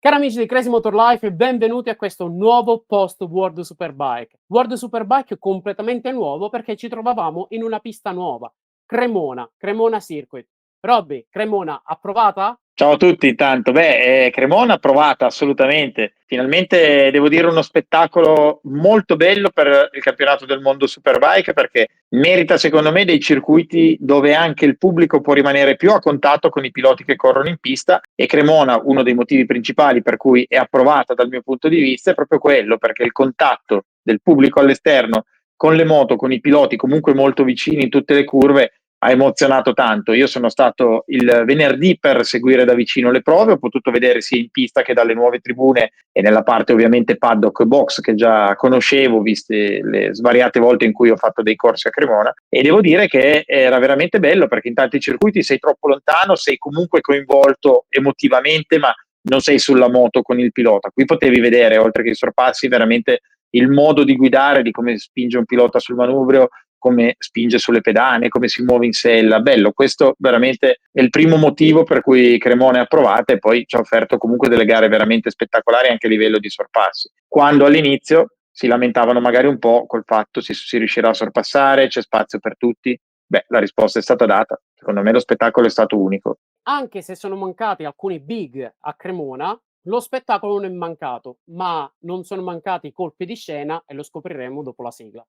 Cari amici di Crazy Motor Life, benvenuti a questo nuovo post World Superbike. World Superbike completamente nuovo perché ci trovavamo in una pista nuova, Cremona Circuit. Robby, Cremona approvata? Ciao a tutti, intanto. Cremona provata assolutamente. Finalmente devo dire uno spettacolo molto bello per il campionato del mondo Superbike perché merita secondo me dei circuiti dove anche il pubblico può rimanere più a contatto con i piloti che corrono in pista e Cremona, uno dei motivi principali per cui è approvata dal mio punto di vista è proprio quello, perché il contatto del pubblico all'esterno con le moto, con i piloti comunque molto vicini in tutte le curve ha emozionato tanto. Io sono stato il venerdì per seguire da vicino le prove, ho potuto vedere sia in pista che dalle nuove tribune e nella parte ovviamente paddock box che già conoscevo, viste le svariate volte in cui ho fatto dei corsi a Cremona, e devo dire che era veramente bello perché in tanti circuiti sei troppo lontano, sei comunque coinvolto emotivamente, ma non sei sulla moto con il pilota. Qui potevi vedere, oltre che i sorpassi, veramente il modo di guidare, di come spinge un pilota sul manubrio, come spinge sulle pedane, come si muove in sella. Bello, questo veramente è il primo motivo per cui Cremona è approvata e poi ci ha offerto comunque delle gare veramente spettacolari anche a livello di sorpassi. Quando all'inizio si lamentavano magari un po' col fatto si riuscirà a sorpassare, c'è spazio per tutti. Beh, la risposta è stata data. Secondo me lo spettacolo è stato unico. Anche se sono mancati alcuni big a Cremona, lo spettacolo non è mancato, ma non sono mancati i colpi di scena e lo scopriremo dopo la sigla.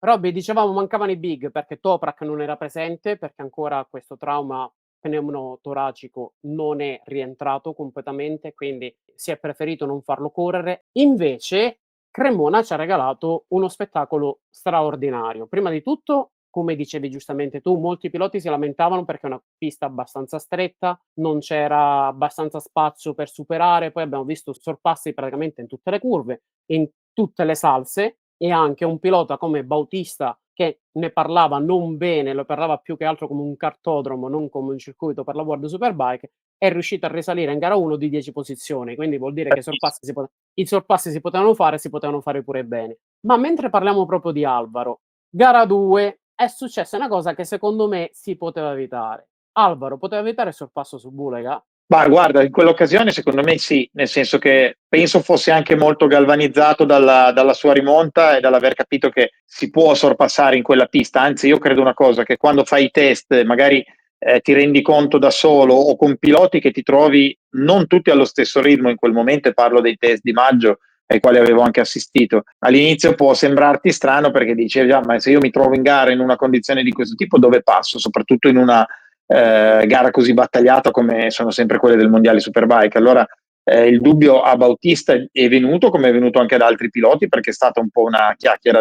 Robby, dicevamo mancavano i big perché Toprak non era presente, perché ancora questo trauma pneumotoracico non è rientrato completamente, quindi si è preferito non farlo correre. Invece Cremona ci ha regalato uno spettacolo straordinario. Prima di tutto, come dicevi giustamente tu, molti piloti si lamentavano perché è una pista abbastanza stretta, non c'era abbastanza spazio per superare, poi abbiamo visto sorpassi praticamente in tutte le curve, in tutte le salse, e anche un pilota come Bautista che ne parlava non bene, lo parlava più che altro come un cartodromo, non come un circuito per la World Superbike, è riuscito a risalire in gara 1 di 10 posizioni, quindi vuol dire che i sorpassi si potevano fare pure bene. Ma mentre parliamo proprio di Alvaro, gara 2 è successa una cosa che secondo me si poteva evitare. Alvaro poteva evitare il sorpasso su Bulega? Ma guarda, in quell'occasione secondo me sì, nel senso che penso fosse anche molto galvanizzato dalla sua rimonta e dall'aver capito che si può sorpassare in quella pista. Anzi, io credo una cosa, che quando fai i test magari ti rendi conto da solo o con piloti che ti trovi non tutti allo stesso ritmo in quel momento, e parlo dei test di maggio ai quali avevo anche assistito. All'inizio può sembrarti strano perché dicevi, ah, ma se io mi trovo in gara in una condizione di questo tipo, dove passo? Soprattutto in una gara così battagliata come sono sempre quelle del Mondiale Superbike. Allora il dubbio a Bautista è venuto, come è venuto anche ad altri piloti, perché è stata un po' una chiacchiera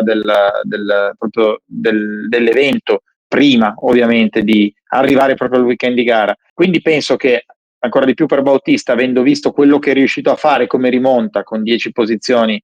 dell'evento, prima ovviamente di arrivare proprio al weekend di gara. Quindi penso che ancora di più per Bautista, avendo visto quello che è riuscito a fare come rimonta con 10 posizioni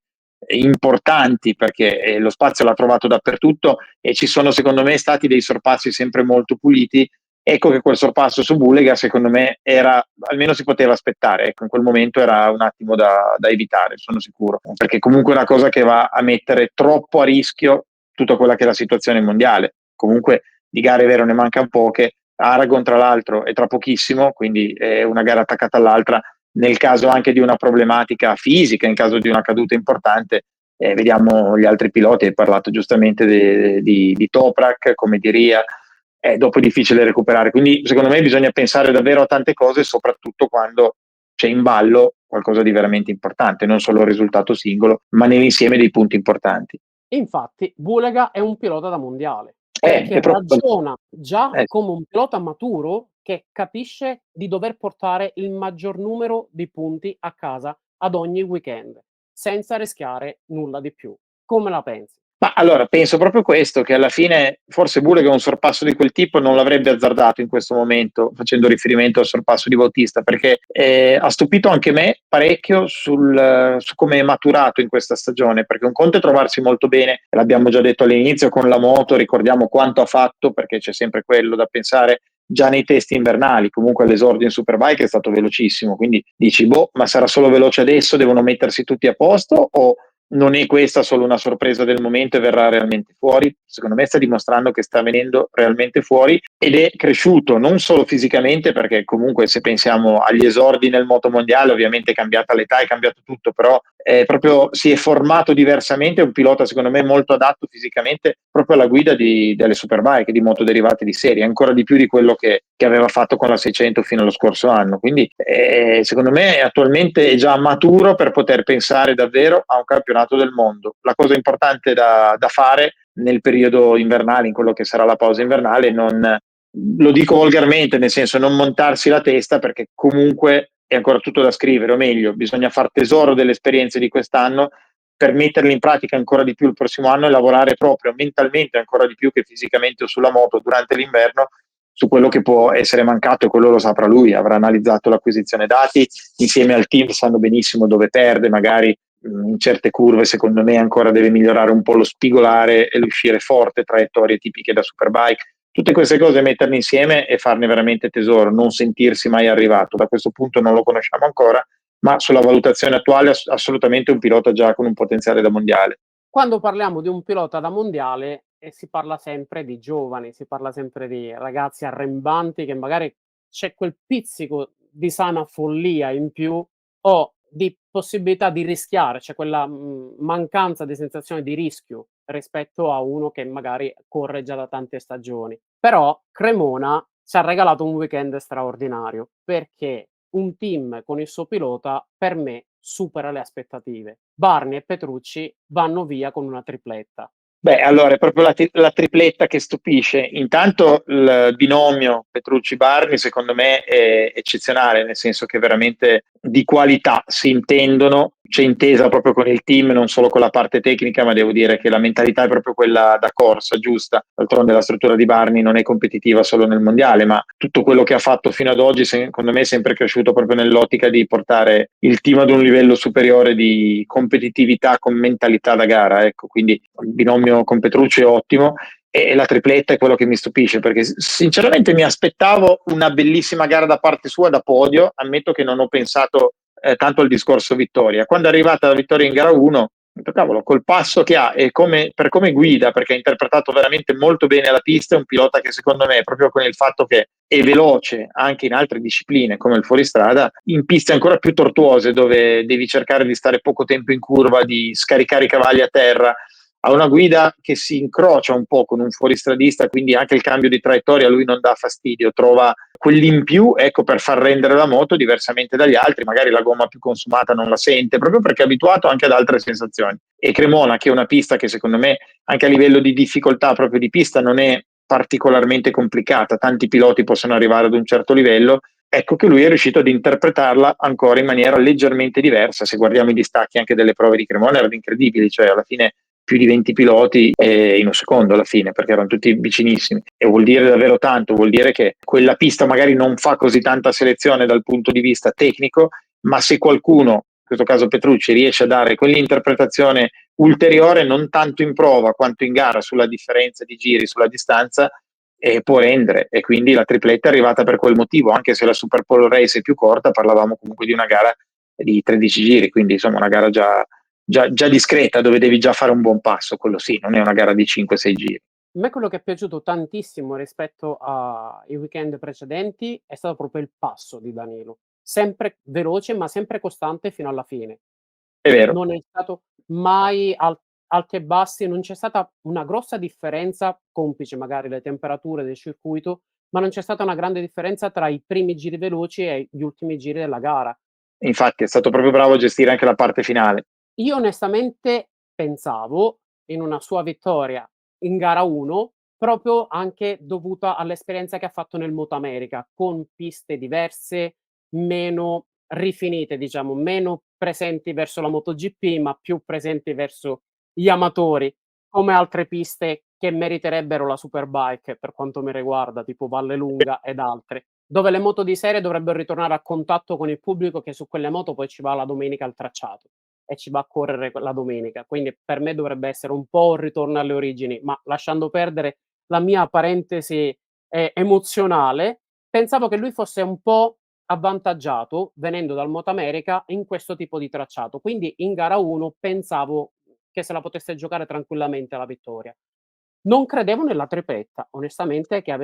importanti, perché lo spazio l'ha trovato dappertutto e ci sono secondo me stati dei sorpassi sempre molto puliti. Ecco che quel sorpasso su Bulega secondo me era, almeno si poteva aspettare, ecco, in quel momento era un attimo da evitare, sono sicuro, perché comunque è una cosa che va a mettere troppo a rischio tutta quella che è la situazione mondiale. Comunque di gare vero ne mancano poche, Aragon tra l'altro è tra pochissimo, quindi è una gara attaccata all'altra. Nel caso anche di una problematica fisica, in caso di una caduta importante, vediamo gli altri piloti. Hai parlato giustamente di Toprak, come di Ria, dopo è difficile recuperare. Quindi secondo me bisogna pensare davvero a tante cose, soprattutto quando c'è in ballo qualcosa di veramente importante, non solo il risultato singolo, ma nell'insieme dei punti importanti. Infatti, Bulega è un pilota da mondiale, perché È proprio, ragiona già eh, come un pilota maturo che capisce di dover portare il maggior numero di punti a casa ad ogni weekend, senza rischiare nulla di più. Come la pensi? Ma allora penso proprio questo, che alla fine forse Bulega un sorpasso di quel tipo non l'avrebbe azzardato in questo momento, facendo riferimento al sorpasso di Bautista, perché ha stupito anche me parecchio su come è maturato in questa stagione, perché un conto è trovarsi molto bene, l'abbiamo già detto all'inizio con la moto, ricordiamo quanto ha fatto, perché c'è sempre quello da pensare già nei test invernali. Comunque all'esordio in Superbike è stato velocissimo, quindi dici, boh, ma sarà solo veloce adesso, devono mettersi tutti a posto, o non è questa solo una sorpresa del momento e verrà realmente fuori. Secondo me sta dimostrando che sta venendo realmente fuori ed è cresciuto non solo fisicamente, perché comunque se pensiamo agli esordi nel moto mondiale, ovviamente è cambiata l'età, è cambiato tutto, però proprio si è formato diversamente, è un pilota secondo me molto adatto fisicamente proprio alla guida delle superbike, di motoderivati di serie, ancora di più di quello che aveva fatto con la 600 fino allo scorso anno. Quindi secondo me attualmente è già maturo per poter pensare davvero a un campionato del mondo. La cosa importante da fare nel periodo invernale, in quello che sarà la pausa invernale, non, lo dico volgarmente, nel senso non montarsi la testa perché comunque è ancora tutto da scrivere, o meglio, bisogna far tesoro delle esperienze di quest'anno per metterle in pratica ancora di più il prossimo anno e lavorare proprio mentalmente ancora di più che fisicamente o sulla moto durante l'inverno su quello che può essere mancato, e quello lo saprà lui, avrà analizzato l'acquisizione dati, insieme al team sanno benissimo dove perde, magari in certe curve secondo me ancora deve migliorare un po' lo spigolare e l'uscire forte, traiettorie tipiche da superbike, tutte queste cose metterle insieme e farne veramente tesoro, non sentirsi mai arrivato. Da questo punto non lo conosciamo ancora, ma sulla valutazione attuale assolutamente un pilota già con un potenziale da mondiale. Quando parliamo di un pilota da mondiale, si parla sempre di giovani, si parla sempre di ragazzi arrembanti che magari c'è quel pizzico di sana follia in più o di possibilità di rischiare, c'è quella, mancanza di sensazione di rischio rispetto a uno che magari corre già da tante stagioni. Però Cremona ci ha regalato un weekend straordinario, perché un team con il suo pilota, per me, supera le aspettative. Barni e Petrucci vanno via con una tripletta. Beh, allora è proprio la tripletta che stupisce. Intanto il binomio Petrucci-Barni secondo me è eccezionale, nel senso che veramente di qualità si intendono, c'è intesa proprio con il team, non solo con la parte tecnica, ma devo dire che la mentalità è proprio quella da corsa, giusta. D'altronde la struttura di Barni non è competitiva solo nel mondiale, ma tutto quello che ha fatto fino ad oggi secondo me è sempre cresciuto proprio nell'ottica di portare il team ad un livello superiore di competitività con mentalità da gara, ecco, quindi il binomio con Petrucci è ottimo e la tripletta è quello che mi stupisce perché sinceramente mi aspettavo una bellissima gara da parte sua da podio, ammetto che non ho pensato tanto al discorso vittoria. Quando è arrivata la vittoria in gara 1, ho detto, cavolo, col passo che ha e per come guida, perché ha interpretato veramente molto bene la pista, è un pilota che secondo me, proprio con il fatto che è veloce anche in altre discipline come il fuoristrada, in piste ancora più tortuose dove devi cercare di stare poco tempo in curva, di scaricare i cavalli a terra, ha una guida che si incrocia un po' con un fuoristradista, quindi anche il cambio di traiettoria a lui non dà fastidio, trova quell'in più, ecco, per far rendere la moto diversamente dagli altri, magari la gomma più consumata non la sente, proprio perché è abituato anche ad altre sensazioni. E Cremona, che è una pista che secondo me anche a livello di difficoltà proprio di pista non è particolarmente complicata, tanti piloti possono arrivare ad un certo livello, ecco che lui è riuscito ad interpretarla ancora in maniera leggermente diversa. Se guardiamo i distacchi anche delle prove di Cremona erano incredibili, cioè alla fine più di 20 piloti in un secondo alla fine, perché erano tutti vicinissimi. E vuol dire davvero tanto, vuol dire che quella pista magari non fa così tanta selezione dal punto di vista tecnico, ma se qualcuno, in questo caso Petrucci, riesce a dare quell'interpretazione ulteriore, non tanto in prova quanto in gara, sulla differenza di giri, sulla distanza, può rendere. E quindi la tripletta è arrivata per quel motivo, anche se la Super Pole Race è più corta, parlavamo comunque di una gara di 13 giri, quindi insomma una gara già discreta, dove devi già fare un buon passo, quello sì, non è una gara di 5-6 giri. A me quello che è piaciuto tantissimo rispetto ai weekend precedenti è stato proprio il passo di Danilo. Sempre veloce, ma sempre costante fino alla fine. È vero. Non è stato mai alti e bassi, non c'è stata una grossa differenza, complice magari le temperature del circuito, ma non c'è stata una grande differenza tra i primi giri veloci e gli ultimi giri della gara. Infatti è stato proprio bravo a gestire anche la parte finale. Io onestamente pensavo in una sua vittoria in gara 1, proprio anche dovuta all'esperienza che ha fatto nel Moto America, con piste diverse, meno rifinite diciamo, meno presenti verso la MotoGP, ma più presenti verso gli amatori, come altre piste che meriterebbero la Superbike per quanto mi riguarda, tipo Vallelunga ed altre, dove le moto di serie dovrebbero ritornare a contatto con il pubblico che su quelle moto poi ci va la domenica al tracciato e ci va a correre la domenica. Quindi per me dovrebbe essere un po' un ritorno alle origini, ma lasciando perdere la mia parentesi, emozionale, pensavo che lui fosse un po' avvantaggiato venendo dal Moto America in questo tipo di tracciato. Quindi in gara 1 pensavo che se la potesse giocare tranquillamente la vittoria. Non credevo nella tripletta, onestamente, che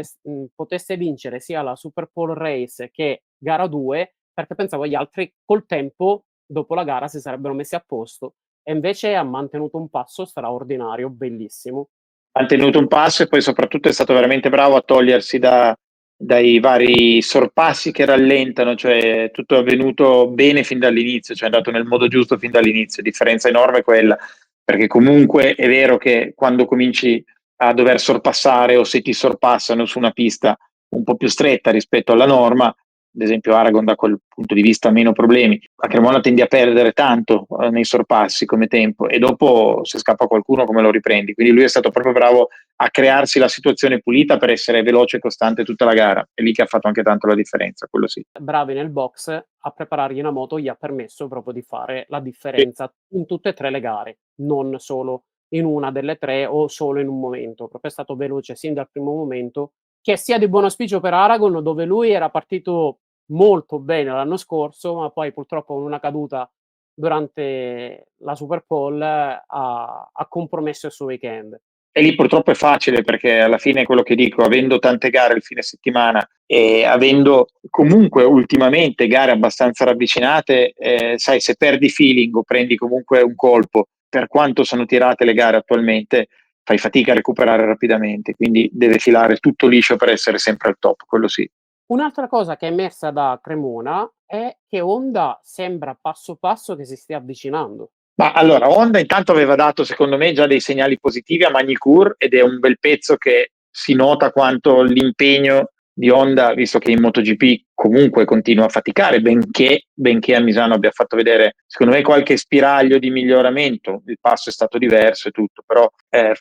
potesse vincere sia la Super Pole Race che gara 2, perché pensavo gli altri col tempo, dopo la gara, si sarebbero messi a posto, e invece ha mantenuto un passo straordinario, bellissimo. Ha tenuto un passo e poi soprattutto è stato veramente bravo a togliersi dai vari sorpassi che rallentano, cioè tutto è avvenuto bene fin dall'inizio, cioè è andato nel modo giusto fin dall'inizio, differenza enorme è quella, perché comunque è vero che quando cominci a dover sorpassare o se ti sorpassano su una pista un po' più stretta rispetto alla norma, ad esempio Aragon da quel punto di vista ha meno problemi, a Cremona tendi a perdere tanto nei sorpassi come tempo e dopo se scappa qualcuno come lo riprendi, quindi lui è stato proprio bravo a crearsi la situazione pulita per essere veloce e costante tutta la gara, è lì che ha fatto anche tanto la differenza, quello sì. Bravi nel box, a preparargli una moto gli ha permesso proprio di fare la Sì. differenza in tutte e 3 le gare, non solo in una delle 3 o solo in un momento. Proprio è stato veloce sin dal primo momento, che sia di buon auspicio per Aragon, dove lui era partito molto bene l'anno scorso, ma poi purtroppo con una caduta durante la Super Pole ha compromesso il suo weekend. E lì purtroppo è facile perché alla fine è quello che dico, avendo tante gare il fine settimana e avendo comunque ultimamente gare abbastanza ravvicinate, sai, se perdi feeling o prendi comunque un colpo, per quanto sono tirate le gare attualmente, fai fatica a recuperare rapidamente, quindi deve filare tutto liscio per essere sempre al top, quello sì. Un'altra cosa che è emersa da Cremona è che Honda sembra passo passo che si stia avvicinando. Ma allora, Honda intanto aveva dato, secondo me, già dei segnali positivi a Magny-Cours ed è un bel pezzo che si nota quanto l'impegno di Honda, visto che in MotoGP comunque continua a faticare, benché a Misano abbia fatto vedere, secondo me, qualche spiraglio di miglioramento, il passo è stato diverso e tutto, però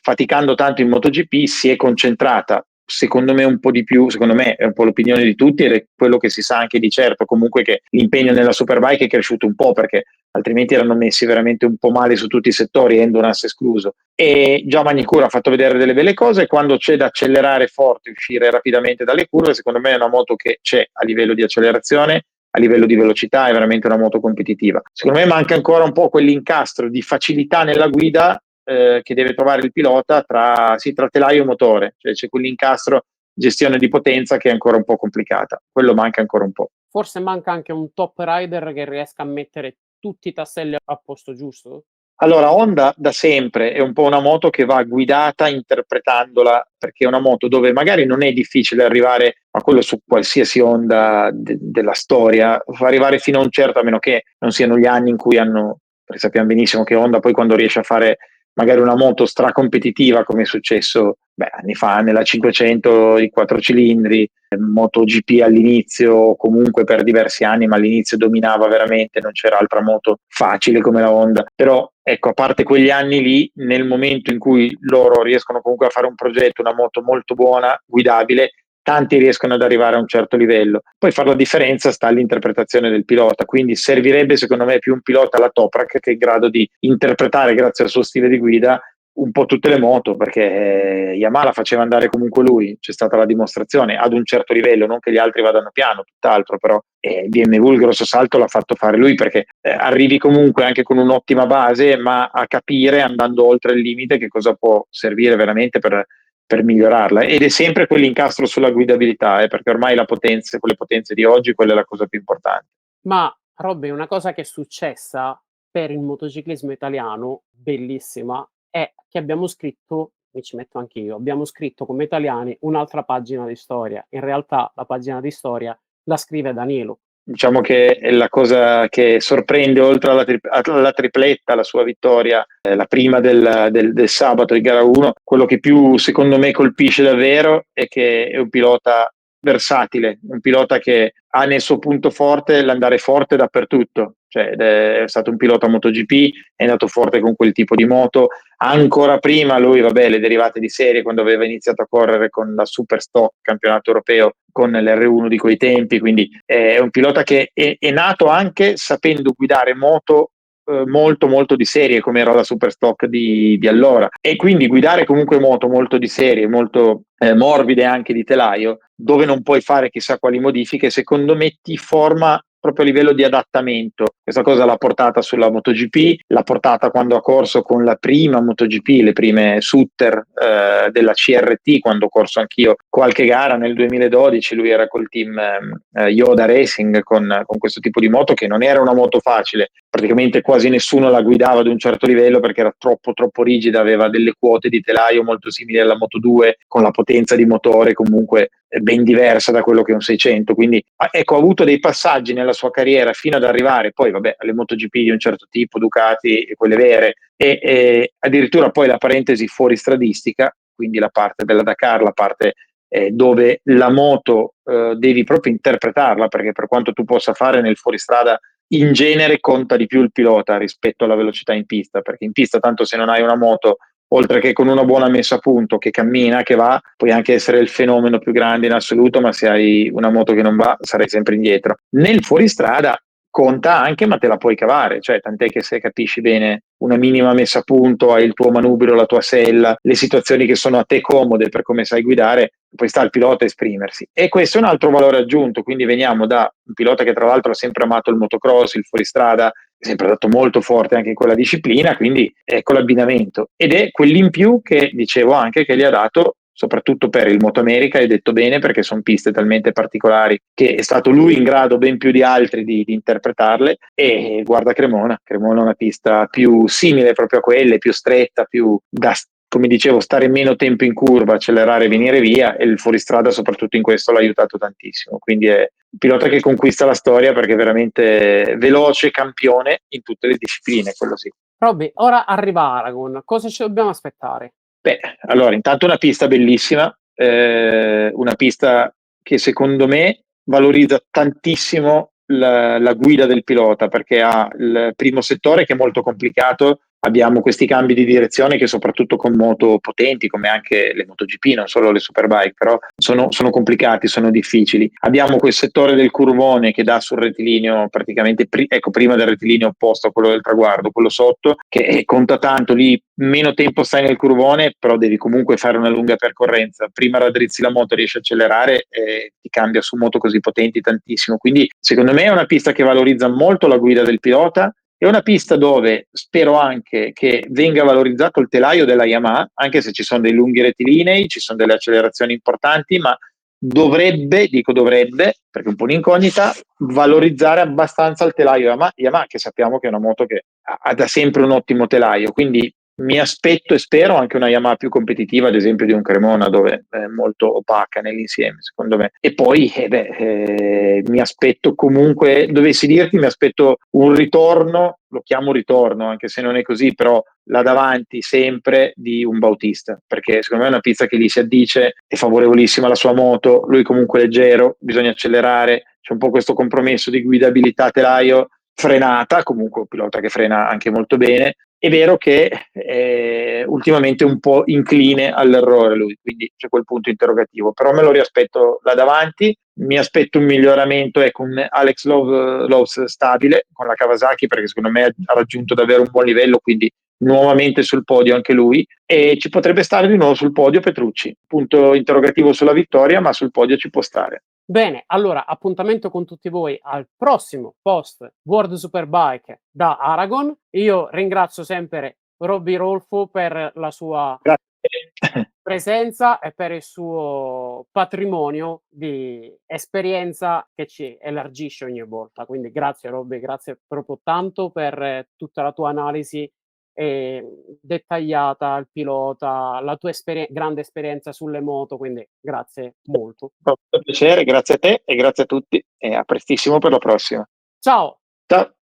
faticando tanto in MotoGP si è concentrata, secondo me un po' di più, secondo me è un po' l'opinione di tutti ed è quello che si sa anche di certo, comunque che l'impegno nella Superbike è cresciuto un po' perché altrimenti erano messi veramente un po' male su tutti i settori, Endurance escluso. E già Magnicura ha fatto vedere delle belle cose, quando c'è da accelerare forte, uscire rapidamente dalle curve, secondo me è una moto che c'è a livello di accelerazione, a livello di velocità, è veramente una moto competitiva. Secondo me manca ancora un po' quell'incastro di facilità nella guida che deve trovare il pilota tra telaio e motore, cioè c'è quell'incastro gestione di potenza che è ancora un po' complicata, quello manca ancora un po'. Forse manca anche un top rider che riesca a mettere tutti i tasselli a posto giusto? Allora, Honda da sempre è un po' una moto che va guidata interpretandola, perché è una moto dove magari non è difficile arrivare, ma quello su qualsiasi Honda della storia, fa arrivare fino a un certo, a meno che non siano gli anni in cui hanno, perché sappiamo benissimo che Honda poi quando riesce a fare magari una moto stracompetitiva, come è successo anni fa nella 500 di 4 cilindri, MotoGP all'inizio, comunque per diversi anni, ma all'inizio dominava veramente, non c'era altra moto facile come la Honda. Però ecco, a parte quegli anni lì, nel momento in cui loro riescono comunque a fare un progetto, una moto molto buona, guidabile, tanti riescono ad arrivare a un certo livello. Poi fare la differenza sta all'interpretazione del pilota, quindi servirebbe secondo me più un pilota alla Toprak che è in grado di interpretare grazie al suo stile di guida un po' tutte le moto, perché Yamaha la faceva andare comunque lui, c'è stata la dimostrazione ad un certo livello, non che gli altri vadano piano, tutt'altro, però BMW il grosso salto l'ha fatto fare lui perché arrivi comunque anche con un'ottima base, ma a capire andando oltre il limite che cosa può servire veramente per migliorarla, ed è sempre quell'incastro sulla guidabilità, perché ormai la potenza, con le potenze di oggi, quella è la cosa più importante. Ma Robby, una cosa che è successa per il motociclismo italiano, bellissima, è che abbiamo scritto, mi ci metto anch'io, abbiamo scritto come italiani un'altra pagina di storia. In realtà la pagina di storia la scrive Danilo. Diciamo che è la cosa che sorprende, oltre alla tripletta, la sua vittoria, la prima del sabato di gara 1, quello che più secondo me colpisce davvero è che è un pilota versatile, un pilota che ha nel suo punto forte l'andare forte dappertutto, cioè è stato un pilota MotoGP, è andato forte con quel tipo di moto, ancora prima lui, vabbè, le derivate di serie quando aveva iniziato a correre con la Superstock campionato europeo con l'R1 di quei tempi, quindi è un pilota che è nato anche sapendo guidare moto molto molto di serie come era la Superstock di allora, e quindi guidare comunque moto molto di serie, molto morbide anche di telaio, dove non puoi fare chissà quali modifiche, secondo me ti forma proprio a livello di adattamento. Questa cosa l'ha portata sulla MotoGP, l'ha portata quando ha corso con la prima MotoGP, le prime Sutter della CRT, quando ho corso anch'io qualche gara nel 2012, lui era col team Yoda Racing con questo tipo di moto, che non era una moto facile, praticamente quasi nessuno la guidava ad un certo livello perché era troppo rigida, aveva delle quote di telaio molto simili alla Moto2, con la potenza di motore comunque ben diversa da quello che è un 600, quindi ecco, ha avuto dei passaggi nella sua carriera fino ad arrivare poi vabbè alle MotoGP di un certo tipo, Ducati e quelle vere, e addirittura poi la parentesi fuoristradistica, quindi la parte della Dakar, la parte dove la moto devi proprio interpretarla, perché per quanto tu possa fare nel fuoristrada, in genere conta di più il pilota rispetto alla velocità in pista, perché in pista tanto se non hai una moto, oltre che con una buona messa a punto che cammina, che va, puoi anche essere il fenomeno più grande in assoluto, ma se hai una moto che non va sarai sempre indietro. Nel fuoristrada conta anche, ma te la puoi cavare, cioè tant'è che se capisci bene una minima messa a punto, hai il tuo manubrio, la tua sella, le situazioni che sono a te comode per come sai guidare, poi sta al pilota a esprimersi. E questo è un altro valore aggiunto, quindi veniamo da un pilota che tra l'altro ha sempre amato il motocross, il fuoristrada, è sempre andato molto forte anche in quella disciplina, quindi ecco l'abbinamento. Ed è quell'in più che dicevo anche che gli ha dato soprattutto per il Moto America, hai detto bene, perché sono piste talmente particolari che è stato lui in grado ben più di altri di interpretarle. E guarda Cremona è una pista più simile proprio a quelle, più stretta, più da, come dicevo, stare meno tempo in curva, accelerare e venire via, e il fuoristrada soprattutto in questo l'ha aiutato tantissimo, quindi è un pilota che conquista la storia perché è veramente veloce, campione in tutte le discipline, quello sì. Robby, ora arriva Aragon, cosa ci dobbiamo aspettare? Beh, allora, intanto una pista bellissima, una pista che secondo me valorizza tantissimo la guida del pilota, perché ha il primo settore che è molto complicato, abbiamo questi cambi di direzione che soprattutto con moto potenti, come anche le MotoGP, non solo le Superbike, però sono complicati, sono difficili. Abbiamo quel settore del curvone che dà sul rettilineo praticamente, ecco, prima del rettilineo opposto a quello del traguardo, quello sotto, che conta tanto, lì meno tempo stai nel curvone, però devi comunque fare una lunga percorrenza. Prima raddrizzi la moto, riesci a accelerare e ti cambia su moto così potenti tantissimo. Quindi secondo me è una pista che valorizza molto la guida del pilota. È una pista dove spero anche che venga valorizzato il telaio della Yamaha, anche se ci sono dei lunghi rettilinei, ci sono delle accelerazioni importanti, ma dovrebbe, dico dovrebbe, perché è un po' un'incognita, valorizzare abbastanza il telaio Yamaha, che sappiamo che è una moto che ha da sempre un ottimo telaio, quindi mi aspetto e spero anche una Yamaha più competitiva, ad esempio di un Cremona, dove è molto opaca nell'insieme, secondo me. E poi mi aspetto comunque, dovessi dirti, mi aspetto un ritorno, lo chiamo ritorno, anche se non è così, però là davanti sempre di un Bautista, perché secondo me è una pista che gli si addice, è favorevolissima alla sua moto, lui comunque leggero, bisogna accelerare, c'è un po' questo compromesso di guidabilità telaio, frenata, comunque un pilota che frena anche molto bene. È vero che ultimamente è un po' incline all'errore lui, quindi c'è quel punto interrogativo, però me lo riaspetto là davanti. Mi aspetto un miglioramento con Alex Loves stabile con la Kawasaki, perché secondo me ha raggiunto davvero un buon livello, quindi nuovamente sul podio anche lui, e ci potrebbe stare di nuovo sul podio Petrucci, punto interrogativo sulla vittoria, ma sul podio ci può stare. Bene, allora appuntamento con tutti voi al prossimo post World Superbike da Aragon. Io ringrazio sempre Robby Rolfo per la sua Grazie. presenza e per il suo patrimonio di esperienza che ci elargisce ogni volta. Quindi grazie Robby, grazie proprio tanto per tutta la tua analisi dettagliata al pilota, la tua grande esperienza sulle moto, quindi grazie molto. Un piacere, grazie a te e grazie a tutti e a prestissimo per la prossima. Ciao! Ciao!